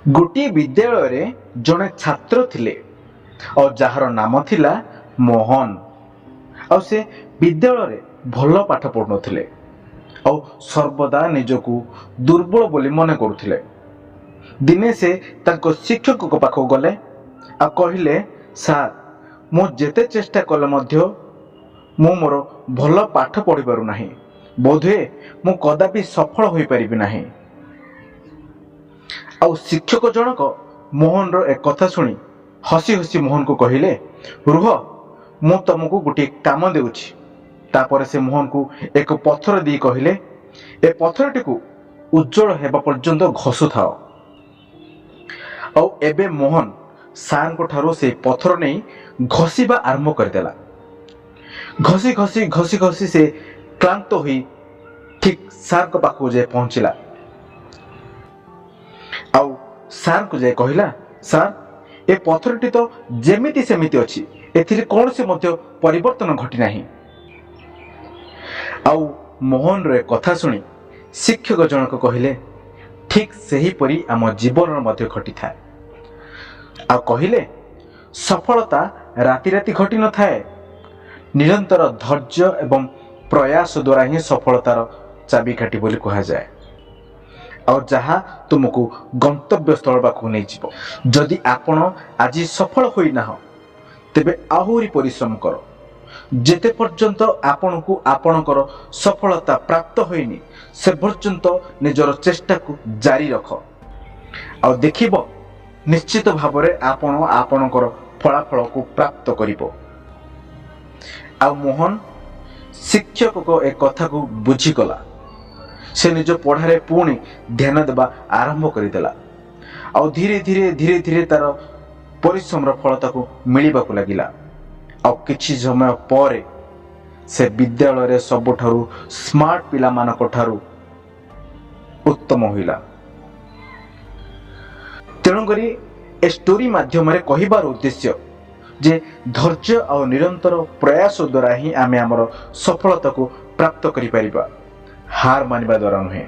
गोटे विद्यालय जड़े छात्र थिले और जार नाम थिला मोहन। और से विद्यालय भल पाठ पढ़ुले और सर्वदा निजकू दुर्बल बोली मन करुले। दिने से ताको शिक्षक को पाखक गले आ कहिले, सार मु जेते चेष्टा कले मध्य मु मोर भल पाठ पढ़ी पारु नाही, बोधे मु कदापि सफल होई परिबि नाही। आ शिक्षक जनक मोहन रो एक कथा सुनी हसी हसी मोहन को कहिले, रुह मु तुमको गोटे काम देउछि। तापर से मोहन को एक पत्थर दी कहिले, ए पत्थरटी को उज्जवल हेबा पर्यंत घसु थाओ। और एबे मोहन सार को ठारो से पत्थर नहीं घसीबा आरंभ करदेला। घसी घसी घसी घसी से क्लांत हुई ठीक सार को पाखु जाए पहुंचला। आउ सार को जाए कहला, सार ए पत्थरटी तो जेमिति सेमिति अछि, एथिरे कौन से मध्य परिवर्तन घटी नाही। आउ मोहन रे कथा सुनी शिक्षक जनक कहले, ठीक सही परी आम जीवन मध्य घटी थाए। आ कहले, सफलता राति राति घटी न थाए, निरंतर धैर्य एवं प्रयास द्वारा ही सफलतार चाबिकाठी बोली कहा जाए। और जहाँ तुमको गंतव्य स्थल पाखु नहीं जीव। जदि आपण आज सफल होई ना तेबे आहुरी परिश्रम कर। जेते पर्यंत आपण को आपणकर सफलता प्राप्त होइनी से पर्यंत निजर चेष्टा को जारी रख। और देखिब निश्चित भाव में आपण आपणकर फलाफल को प्राप्त करिबो। आ मोहन शिक्षक को एक कथा को बुझीगला। से निज पढ़ारे पुणी ध्यान देवा आरंभ करदेला। और धीरे धीरे धीरे धीरे तार परिश्रम फलता को मिलवा को लगिला। और किछि समय पर से विद्यालय सबुठारु स्मार्ट पिला मानक ठारु उत्तम होइला। तेणुकरी ए स्टोरी माध्यम रे कहिबार उद्देश्य जे धैर्य और निरंतर प्रयास द्वारा ही आमे हमर सफलता को प्राप्त करि परिबा, हार मानिबा द्वारा नुहे।